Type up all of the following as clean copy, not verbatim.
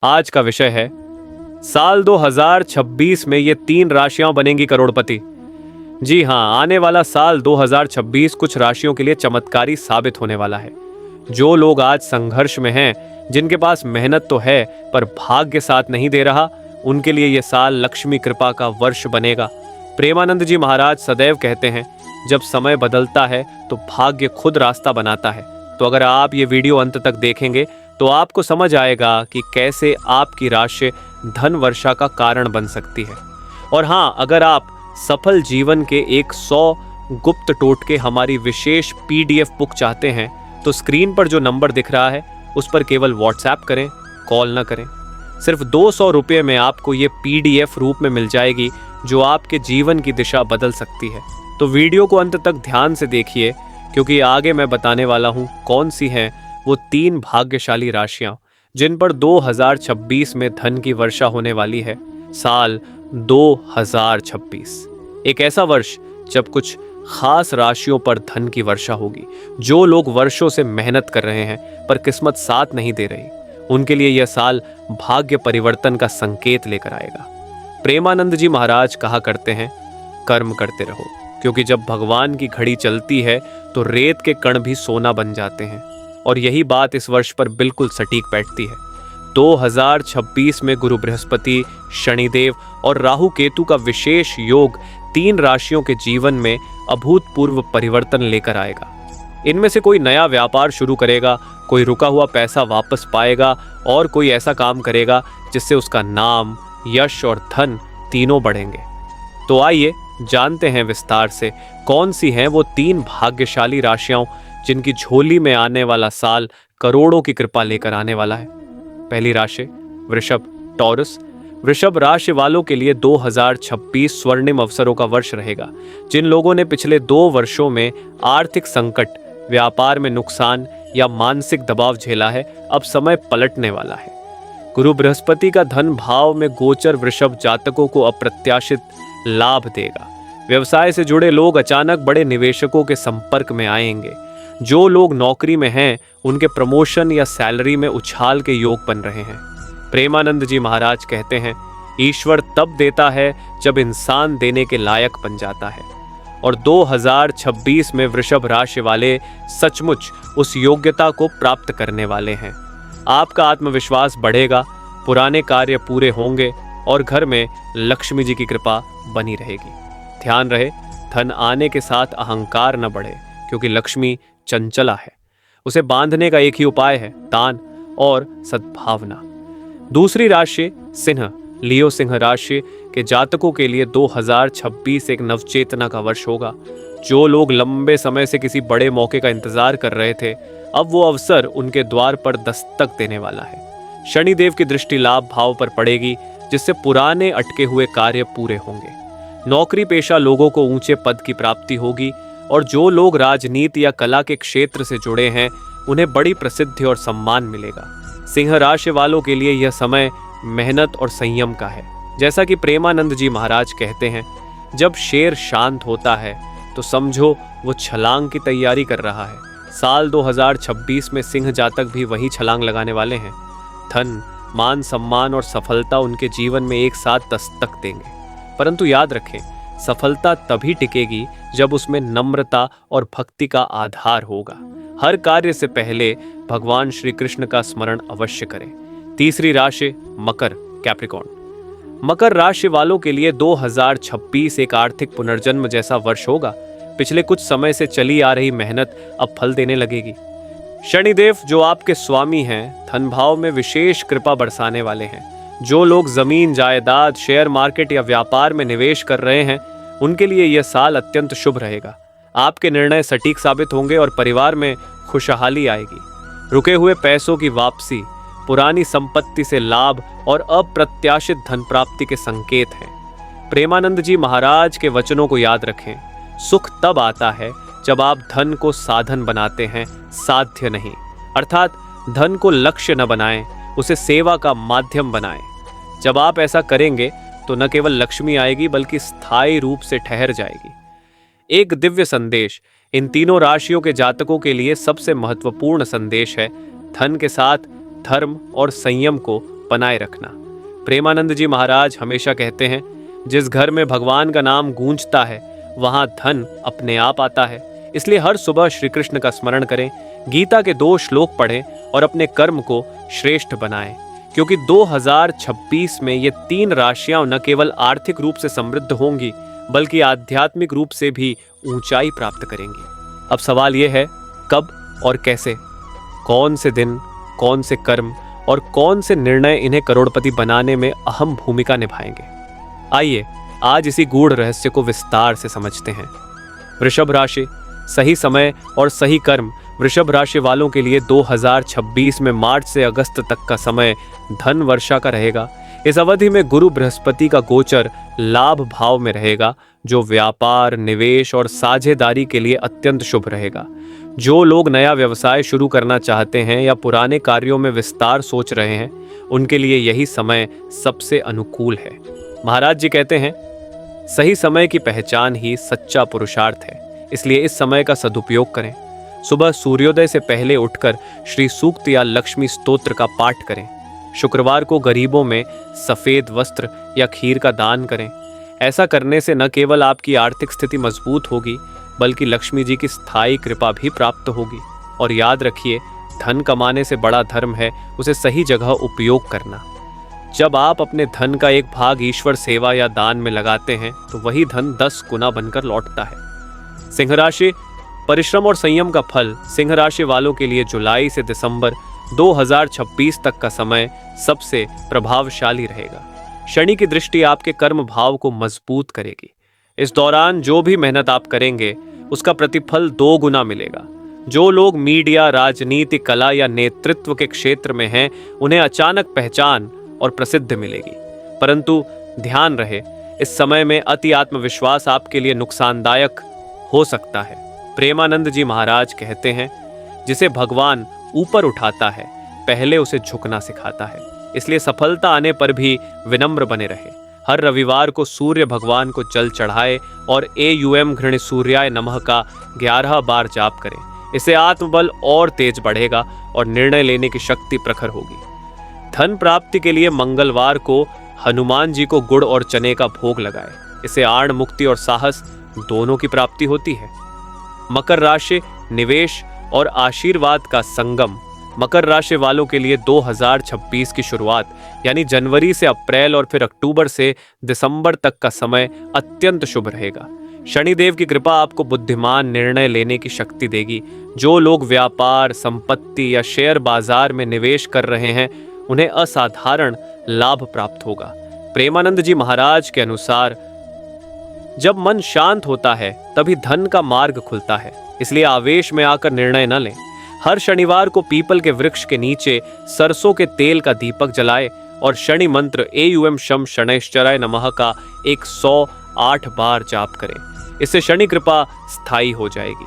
आज का विषय है साल 2026 में ये 3 राशियां बनेंगी करोड़पति। जी हाँ, आने वाला साल 2026 कुछ राशियों के लिए चमत्कारी साबित होने वाला है। जो लोग आज संघर्ष में हैं, जिनके पास मेहनत तो है पर भाग्य साथ नहीं दे रहा, उनके लिए यह साल लक्ष्मी कृपा का वर्ष बनेगा। प्रेमानंद जी महाराज सदैव कहते हैं, जब समय बदलता है तो भाग्य खुद रास्ता बनाता है। तो अगर आप ये वीडियो अंत तक देखेंगे तो आपको समझ आएगा कि कैसे आपकी राशि धन वर्षा का कारण बन सकती है। और हाँ, अगर आप सफल जीवन के 100 गुप्त टोटके हमारी विशेष PDF बुक चाहते हैं तो स्क्रीन पर जो नंबर दिख रहा है उस पर केवल व्हाट्सएप करें, कॉल ना करें। सिर्फ 200 रुपये में आपको ये PDF रूप में मिल जाएगी जो आपके जीवन की दिशा बदल सकती है। तो वीडियो को अंत तक ध्यान से देखिए, क्योंकि आगे मैं बताने वाला हूँ कौन सी हैं वो 3 भाग्यशाली राशियां जिन पर 2026 में धन की वर्षा होने वाली है। साल 2026 एक ऐसा वर्ष जब कुछ खास राशियों पर धन की वर्षा होगी। जो लोग वर्षों से मेहनत कर रहे हैं पर किस्मत साथ नहीं दे रही, उनके लिए यह साल भाग्य परिवर्तन का संकेत लेकर आएगा। प्रेमानंद जी महाराज कहा करते हैं, कर्म करते रहो, क्योंकि जब भगवान की घड़ी चलती है तो रेत के कण भी सोना बन जाते हैं। और यही बात इस वर्ष पर बिल्कुल सटीक बैठती है। 2026 में गुरु बृहस्पति, शनिदेव और राहु केतु का विशेष योग 3 राशियों के जीवन में अभूतपूर्व परिवर्तन लेकर आएगा। इनमें से कोई नया व्यापार शुरू करेगा, कोई रुका हुआ पैसा वापस पाएगा और कोई ऐसा काम करेगा जिससे उसका नाम, यश और धन तीनों बढ़ेंगे। तो आइए जानते हैं विस्तार से कौन सी हैं वो 3 भाग्यशाली राशियां जिनकी झोली में आने वाला साल करोड़ों की कृपा लेकर आने वाला है। पहली राशि वृषभ, टॉरस। वृषभ राशि वालों के लिए 2026 स्वर्णिम अवसरों का वर्ष रहेगा। जिन लोगों ने पिछले 2 वर्षों में आर्थिक संकट, व्यापार में नुकसान या मानसिक दबाव झेला है, अब समय पलटने वाला है। गुरु बृहस्पति का धन भाव में गोचर वृषभ जातकों को अप्रत्याशित लाभ देगा। व्यवसाय से जुड़े लोग अचानक बड़े निवेशकों के संपर्क में आएंगे। जो लोग नौकरी में हैं उनके प्रमोशन या सैलरी में उछाल के योग बन रहे हैं। प्रेमानंद जी महाराज कहते हैं, ईश्वर तब देता है जब इंसान देने के लायक बन जाता है। और 2026 में वृषभ राशि वाले सचमुच उस योग्यता को प्राप्त करने वाले हैं। आपका आत्मविश्वास बढ़ेगा, पुराने कार्य पूरे होंगे और घर में लक्ष्मी जी की कृपा बनी रहेगी। ध्यान रहे, धन आने के साथ अहंकार न बढ़े, क्योंकि लक्ष्मी चंचला है। उसे बांधने का एक ही उपाय है, दान और सद्भावना। दूसरी राशि सिंह, लियो सिंह राशि के जातकों के लिए 2026 एक नवचेतना का वर्ष होगा। जो लोग लंबे समय से किसी बड़े मौके का इंतजार कर रहे थे, अब वो अवसर उनके द्वार पर दस्तक देने वाला है। शनिदेव की दृष्टि लाभ भाव पर पड़ेगी, जिससे पुराने अटके हुए कार्य पूरे होंगे। नौकरी पेशा लोगों को ऊंचे पद की प्राप्ति होगी और जो लोग राजनीति या कला के क्षेत्र से जुड़े हैं उन्हें बड़ी प्रसिद्धि और सम्मान मिलेगा। सिंह राशि वालों के लिए यह समय मेहनत और संयम का है। जैसा कि प्रेमानंद जी महाराज कहते हैं, जब शेर शांत होता है तो समझो वो छलांग की तैयारी कर रहा है। साल 2026 में सिंह जातक भी वही छलांग लगाने वाले हैं। धन, मान सम्मान और सफलता उनके जीवन में एक साथ दस्तक देंगे। परंतु याद रखें, सफलता तभी टिकेगी जब उसमें नम्रता और भक्ति का आधार होगा। हर कार्य से पहले भगवान श्री कृष्ण का स्मरण अवश्य करें। तीसरी राशि मकर, कैप्रिकॉर्न। मकर राशि वालों के लिए 2026 एक आर्थिक पुनर्जन्म जैसा वर्ष होगा। पिछले कुछ समय से चली आ रही मेहनत अब फल देने लगेगी। शनिदेव जो आपके स्वामी हैं, धन भाव में विशेष कृपा बरसाने वाले हैं। जो लोग जमीन, जायदाद, शेयर मार्केट या व्यापार में निवेश कर रहे हैं, उनके लिए यह साल अत्यंत शुभ रहेगा। आपके निर्णय सटीक साबित होंगे और परिवार में खुशहाली आएगी। रुके हुए पैसों की वापसी, पुरानी संपत्ति से लाभ और अप्रत्याशित धन प्राप्ति के संकेत हैं। प्रेमानंद जी महाराज के वचनों को याद रखें, सुख तब आता है जब आप धन को साधन बनाते हैं, साध्य नहीं। अर्थात धन को लक्ष्य न बनाएं, उसे सेवा का माध्यम बनाएं। जब आप ऐसा करेंगे तो न केवल लक्ष्मी आएगी बल्कि स्थायी रूप से ठहर जाएगी। एक दिव्य संदेश इन तीनों राशियों के जातकों के लिए सबसे महत्वपूर्ण संदेश है, धन के साथ धर्म और संयम को बनाए रखना। प्रेमानंद जी महाराज हमेशा कहते हैं, जिस घर में भगवान का नाम गूंजता है वहां धन अपने आप आता है। इसलिए हर सुबह श्री कृष्ण का स्मरण करें, गीता के 2 श्लोक पढ़ें और अपने कर्म को श्रेष्ठ बनाएं, क्योंकि 2026 में ये 3 राशियां न केवल आर्थिक रूप से समृद्ध होंगी बल्कि आध्यात्मिक रूप से भी ऊंचाई प्राप्त करेंगी। अब सवाल यह है, कब और कैसे, कौन से दिन, कौन से कर्म और कौन से निर्णय इन्हें करोड़पति बनाने में अहम भूमिका निभाएंगे। आइए आज इसी गूढ़ रहस्य को विस्तार से समझते हैं। वृषभ राशि, सही समय और सही कर्म। वृषभ राशि वालों के लिए 2026 में मार्च से अगस्त तक का समय धन वर्षा का रहेगा। इस अवधि में गुरु बृहस्पति का गोचर लाभ भाव में रहेगा, जो व्यापार, निवेश और साझेदारी के लिए अत्यंत शुभ रहेगा। जो लोग नया व्यवसाय शुरू करना चाहते हैं या पुराने कार्यों में विस्तार सोच रहे हैं, उनके लिए यही समय सबसे अनुकूल है। महाराज जी कहते हैं, सही समय की पहचान ही सच्चा पुरुषार्थ है, इसलिए इस समय का सदुपयोग करें। सुबह सूर्योदय से पहले उठकर श्री सूक्त या लक्ष्मी स्तोत्र का पाठ करें। शुक्रवार को गरीबों में सफेद वस्त्र या खीर का दान करें। ऐसा करने से न केवल आपकी आर्थिक स्थिति मजबूत होगी बल्कि लक्ष्मी जी की स्थायी कृपा भी प्राप्त होगी। और याद रखिए, धन कमाने से बड़ा धर्म है उसे सही जगह उपयोग करना। जब आप अपने धन का एक भाग ईश्वर सेवा या दान में लगाते हैं तो वही धन 10 गुना बनकर लौटता है। सिंह राशि, परिश्रम और संयम का फल। सिंह राशि वालों के लिए जुलाई से दिसंबर 2026 तक का समय सबसे प्रभावशाली रहेगा। शनि की दृष्टि आपके कर्म भाव को मजबूत करेगी। इस दौरान जो भी मेहनत आप करेंगे उसका प्रतिफल 2 गुना मिलेगा। जो लोग मीडिया, राजनीति, कला या नेतृत्व के क्षेत्र में हैं, उन्हें अचानक पहचान और प्रसिद्धि मिलेगी। परंतु ध्यान रहे, इस समय में अति आत्मविश्वास आपके लिए नुकसानदायक हो सकता है। प्रेमानंद जी महाराज कहते हैं, जिसे भगवान ऊपर उठाता है पहले उसे झुकना सिखाता है। इसलिए सफलता आने पर भी विनम्र बने रहे। हर रविवार को सूर्य भगवान को जल चढ़ाए और AUM घृणित सूर्याय नमः का 11 बार जाप करें। इससे आत्मबल और तेज बढ़ेगा और निर्णय लेने की शक्ति प्रखर होगी। धन प्राप्ति के लिए मंगलवार को हनुमान जी को गुड़ और चने का भोग लगाए। इससे आड़ मुक्ति और साहस दोनों की प्राप्ति होती है। मकर राशि, निवेश और आशीर्वाद का संगम। मकर राशि वालों के लिए 2026 की शुरुआत यानी जनवरी से अप्रैल और फिर अक्टूबर से दिसंबर तक का समय अत्यंत शुभ रहेगा। शनिदेव की कृपा आपको बुद्धिमान निर्णय लेने की शक्ति देगी। जो लोग व्यापार, संपत्ति या शेयर बाजार में निवेश कर रहे हैं, उन्हें असाधारण लाभ प्राप्त होगा। प्रेमानंद जी महाराज के अनुसार, जब मन शांत होता है तभी धन का मार्ग खुलता है, इसलिए आवेश में आकर निर्णय न लें। हर शनिवार को पीपल के वृक्ष के नीचे सरसों के तेल का दीपक जलाए और शनि मंत्र AUM शम शनैश्चराय नमः का 108 बार जाप करें। इससे शनि कृपा स्थायी हो जाएगी।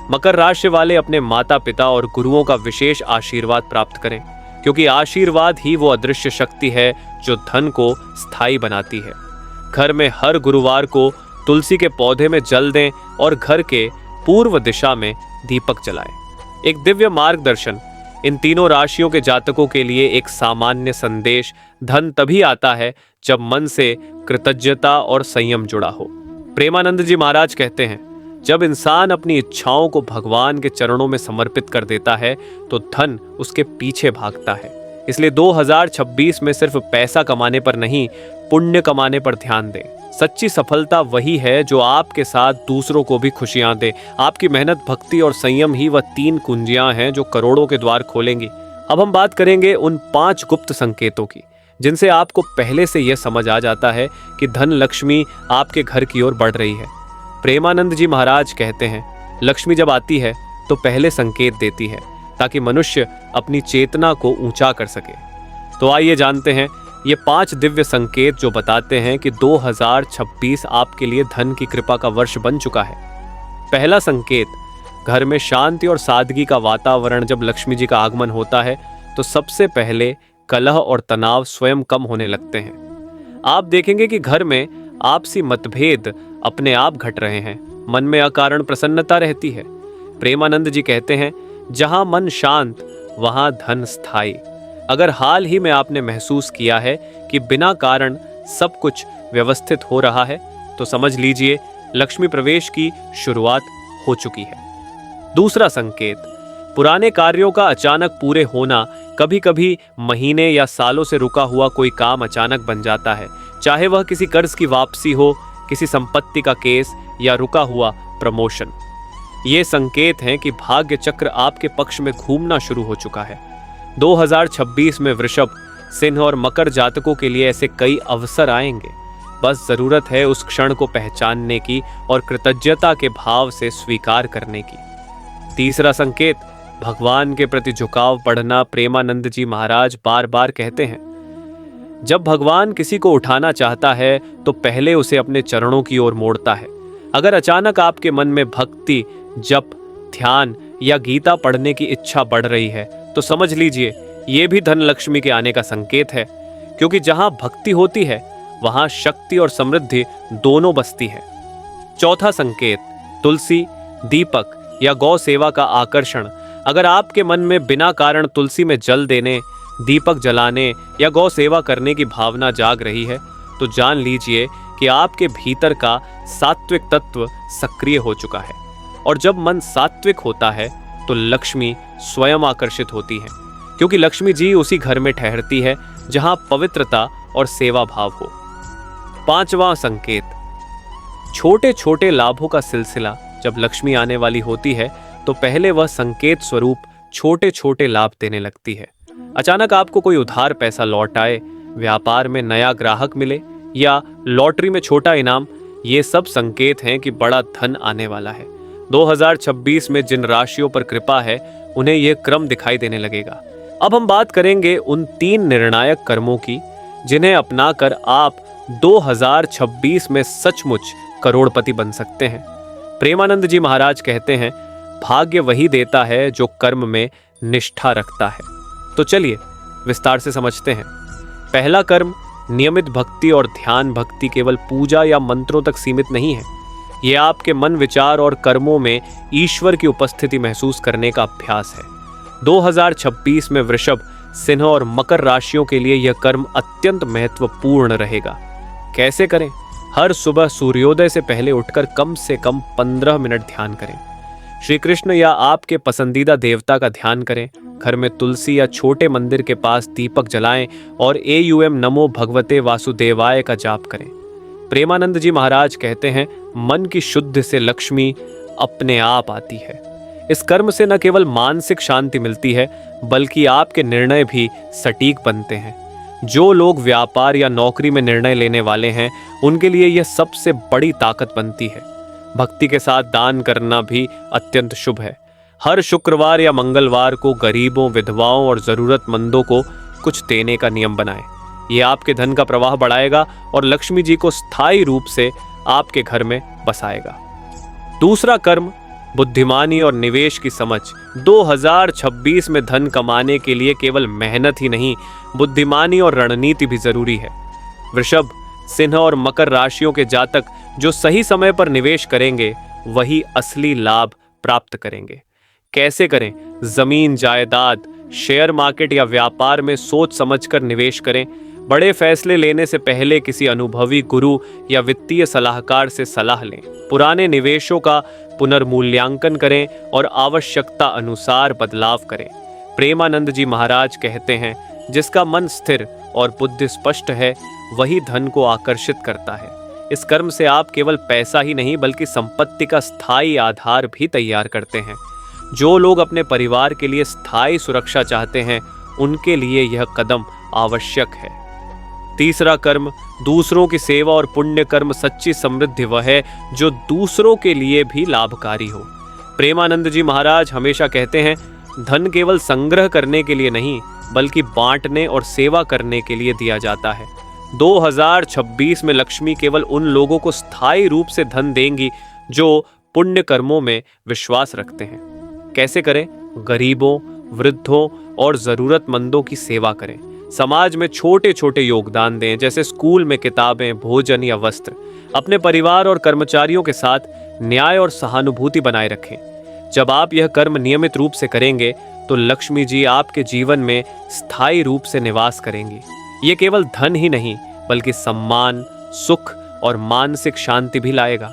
मकर राशि वाले अपने माता पिता और गुरुओं का विशेष आशीर्वाद प्राप्त करें, क्योंकि आशीर्वाद ही वो अदृश्य शक्ति है जो धन को स्थायी बनाती है। घर में हर गुरुवार को तुलसी के पौधे में जल दें और घर के पूर्व दिशा में दीपक जलाएं। एक दिव्य मार्गदर्शन। इन तीनों राशियों के जातकों के लिए एक सामान्य संदेश, धन तभी आता है जब मन से कृतज्ञता और संयम जुड़ा हो। प्रेमानंद जी महाराज कहते हैं, जब इंसान अपनी इच्छाओं को भगवान के चरणों में समर्पित कर देता है तो धन उसके पीछे भागता है। इसलिए 2026 में सिर्फ पैसा कमाने पर नहीं, पुण्य कमाने पर ध्यान दें। सच्ची सफलता वही है जो आपके साथ दूसरों को भी खुशियां दे। आपकी मेहनत, भक्ति और संयम ही वह 3 कुंजियां हैं जो करोड़ों के द्वार खोलेंगी। अब हम बात करेंगे उन 5 गुप्त संकेतों की, जिनसे आपको पहले से यह समझ आ जाता है कि धन लक्ष्मी आपके घर की ओर बढ़ रही है। प्रेमानंद जी महाराज कहते हैं, लक्ष्मी जब आती है तो पहले संकेत देती है ताकि मनुष्य अपनी चेतना को ऊंचा कर सके। तो आइए जानते हैं ये 5 दिव्य संकेत जो बताते हैं कि 2026 आपके लिए धन की कृपा का वर्ष बन चुका है। पहला संकेत, घर में शांति और सादगी का वातावरण। जब लक्ष्मी जी का आगमन होता है तो सबसे पहले कलह और तनाव स्वयं कम होने लगते हैं। आप देखेंगे कि घर में आपसी मतभेद अपने आप घट रहे हैं। मन में अकारण प्रसन्नता रहती है। प्रेमानंद जी कहते हैं, जहां मन शांत वहां धन स्थायी। अगर हाल ही में आपने महसूस किया है कि बिना कारण सब कुछ व्यवस्थित हो रहा है, तो समझ लीजिए लक्ष्मी प्रवेश की शुरुआत हो चुकी है। दूसरा संकेत, पुराने कार्यों का अचानक पूरे होना। कभी कभी महीने या सालों से रुका हुआ कोई काम अचानक बन जाता है, चाहे वह किसी कर्ज की वापसी हो, किसी संपत्ति का केस या रुका हुआ प्रमोशन। ये संकेत हैं कि भाग्य चक्र आपके पक्ष में घूमना शुरू हो चुका है। 2026 में वृषभ, सिंह और मकर जातकों के लिए ऐसे कई अवसर आएंगे। बस जरूरत है उस क्षण को पहचानने की और कृतज्ञता के भाव से स्वीकार करने की। तीसरा संकेत, भगवान के प्रति झुकाव बढ़ना। प्रेमानंद जी महाराज बार बार कहते हैं, जब भगवान किसी को उठाना चाहता है तो पहले उसे अपने चरणों की ओर मोड़ता है। अगर अचानक आपके मन में भक्ति, जप, ध्यान या गीता पढ़ने की इच्छा बढ़ रही है, तो समझ लीजिए ये भी धन लक्ष्मी के आने का संकेत है, क्योंकि जहां भक्ति होती है वहां शक्ति और समृद्धि दोनों बसती है। चौथा संकेत, तुलसी, दीपक या गौ सेवा का आकर्षण। अगर आपके मन में बिना कारण तुलसी में जल देने, दीपक जलाने या गौ सेवा करने की भावना जाग रही है, तो जान लीजिए कि आपके भीतर का सात्विक तत्व सक्रिय हो चुका है। और जब मन सात्विक होता है तो लक्ष्मी स्वयं आकर्षित होती है, क्योंकि लक्ष्मी जी उसी घर में ठहरती है जहां पवित्रता और सेवा भाव हो। पांचवा संकेत, छोटे छोटे लाभों का सिलसिला। जब लक्ष्मी आने वाली होती है तो पहले वह संकेत स्वरूप छोटे छोटे लाभ देने लगती है। अचानक आपको कोई उधार पैसा लौट आए, व्यापार में नया ग्राहक मिले या लॉटरी में छोटा इनाम, ये सब संकेत हैं कि बड़ा धन आने वाला है। 2026 में जिन राशियों पर कृपा है उन्हें यह क्रम दिखाई देने लगेगा। अब हम बात करेंगे उन 3 निर्णायक कर्मों की जिन्हें अपनाकर आप 2026 में सचमुच करोड़पति बन सकते हैं। प्रेमानंद जी महाराज कहते हैं, भाग्य वही देता है जो कर्म में निष्ठा रखता है। तो चलिए विस्तार से समझते हैं। पहला कर्म, नियमित भक्ति और ध्यान। भक्ति केवल पूजा या मंत्रों तक सीमित नहीं है, यह आपके मन, विचार और कर्मों में ईश्वर की उपस्थिति महसूस करने का अभ्यास है। 2026 में वृषभ, सिंह और मकर राशियों के लिए यह कर्म अत्यंत महत्वपूर्ण रहेगा। कैसे करें? हर सुबह सूर्योदय से पहले उठकर कम से कम 15 मिनट ध्यान करें। श्री कृष्ण या आपके पसंदीदा देवता का ध्यान करें। घर में तुलसी या छोटे मंदिर के पास दीपक जलाएं और AUM नमो भगवते वासुदेवाय का जाप करें। प्रेमानंद जी महाराज कहते हैं, मन की शुद्ध से लक्ष्मी अपने आप आती है। इस कर्म से न केवल मानसिक शांति मिलती है, बल्कि आपके निर्णय भी सटीक बनते हैं। जो लोग व्यापार या नौकरी में निर्णय लेने वाले हैं, उनके लिए यह सबसे बड़ी ताकत बनती है। भक्ति के साथ दान करना भी अत्यंत शुभ है। हर शुक्रवार या मंगलवार को गरीबों, विधवाओं और जरूरतमंदों को कुछ देने का नियम बनाएं। यह आपके धन का प्रवाह बढ़ाएगा और लक्ष्मी जी को स्थायी रूप से आपके घर में बसाएगा। दूसरा कर्म, बुद्धिमानी और निवेश की समझ। 2026 में धन कमाने के लिए केवल मेहनत ही नहीं, बुद्धिमानी और रणनीति भी जरूरी है। वृषभ, सिंह और मकर राशियों के जातक जो सही समय पर निवेश करेंगे वही असली लाभ प्राप्त करेंगे। कैसे करें? जमीन, जायदाद, शेयर मार्केट या व्यापार में सोच समझकर निवेश करें। बड़े फैसले लेने से पहले किसी अनुभवी गुरु या वित्तीय सलाहकार से सलाह लें। पुराने निवेशों का पुनर्मूल्यांकन करें और आवश्यकता अनुसार बदलाव करें। प्रेमानंद जी महाराज कहते हैं, जिसका मन स्थिर और बुद्धि स्पष्ट है वही धन को आकर्षित करता है। इस कर्म से आप केवल पैसा ही नहीं बल्कि संपत्ति का स्थायी आधार भी तैयार करते हैं। जो लोग अपने परिवार के लिए स्थायी सुरक्षा चाहते हैं, उनके लिए यह कदम आवश्यक है। तीसरा कर्म, दूसरों की सेवा और पुण्य कर्म। सच्ची समृद्धि वह है जो दूसरों के लिए भी लाभकारी हो। प्रेमानंद जी महाराज हमेशा कहते हैं, धन केवल संग्रह करने के लिए नहीं बल्कि बांटने और सेवा करने के लिए दिया जाता है। 2026 में लक्ष्मी केवल उन लोगों को स्थायी रूप से धन देंगी जो पुण्य कर्मों में विश्वास रखते हैं। कैसे करें? गरीबों, वृद्धों और जरूरतमंदों की सेवा करें। समाज में छोटे छोटे योगदान दें, जैसे स्कूल में किताबें, भोजन या वस्त्र। अपने परिवार और कर्मचारियों के साथ न्याय और सहानुभूति बनाए रखें। जब आप यह कर्म नियमित रूप से करेंगे तो लक्ष्मी जी आपके जीवन में स्थायी रूप से निवास करेंगी। ये केवल धन ही नहीं बल्कि सम्मान, सुख और मानसिक शांति भी लाएगा।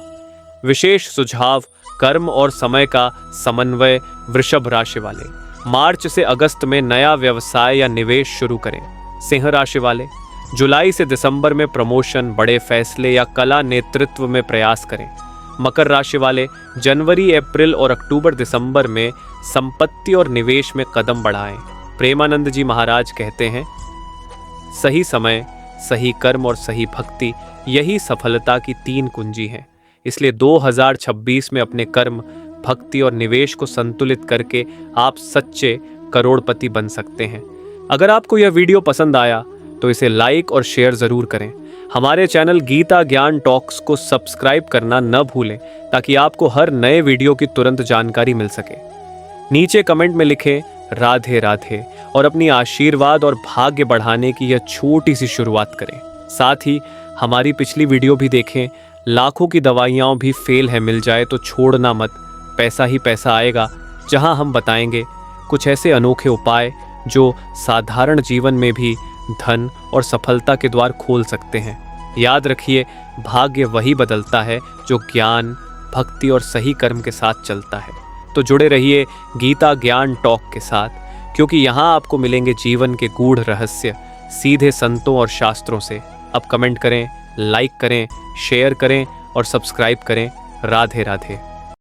विशेष सुझाव: कर्म और समय का समन्वय। वृषभ राशि वाले, मार्च से अगस्त में नया व्यवसाय या निवेश शुरू करें। सिंह राशि वाले, जुलाई से दिसंबर में प्रमोशन, बड़े फैसले या कला नेतृत्व में प्रयास करें। मकर राशि वाले, जनवरी, अप्रैल और अक्टूबर दिसंबर में संपत्ति और निवेश में कदम बढ़ाएं। प्रेमानंद जी महाराज कहते हैं, सही समय, सही कर्म और सही भक्ति, यही सफलता की 3 कुंजी हैं। इसलिए 2026 में अपने कर्म, भक्ति और निवेश को संतुलित करके आप सच्चे करोड़पति बन सकते हैं। अगर आपको यह वीडियो पसंद आया तो इसे लाइक और शेयर जरूर करें। हमारे चैनल गीता ज्ञान टॉक्स को सब्सक्राइब करना न भूलें ताकि आपको हर नए वीडियो की तुरंत जानकारी मिल सके। नीचे कमेंट में लिखें राधे राधे और अपनी आशीर्वाद और भाग्य बढ़ाने की यह छोटी सी शुरुआत करें। साथ ही हमारी पिछली वीडियो भी देखें। लाखों की दवाइयाँ भी फेल है, मिल जाए तो छोड़ना मत, पैसा ही पैसा आएगा। जहां हम बताएंगे कुछ ऐसे अनोखे उपाय जो साधारण जीवन में भी धन और सफलता के द्वार खोल सकते हैं। याद रखिए, भाग्य वही बदलता है जो ज्ञान, भक्ति और सही कर्म के साथ चलता है। तो जुड़े रहिए गीता ज्ञान टॉक के साथ, क्योंकि यहाँ आपको मिलेंगे जीवन के गूढ़ रहस्य सीधे संतों और शास्त्रों से। अब कमेंट करें, लाइक करें, शेयर करें और सब्सक्राइब करें। राधे राधे।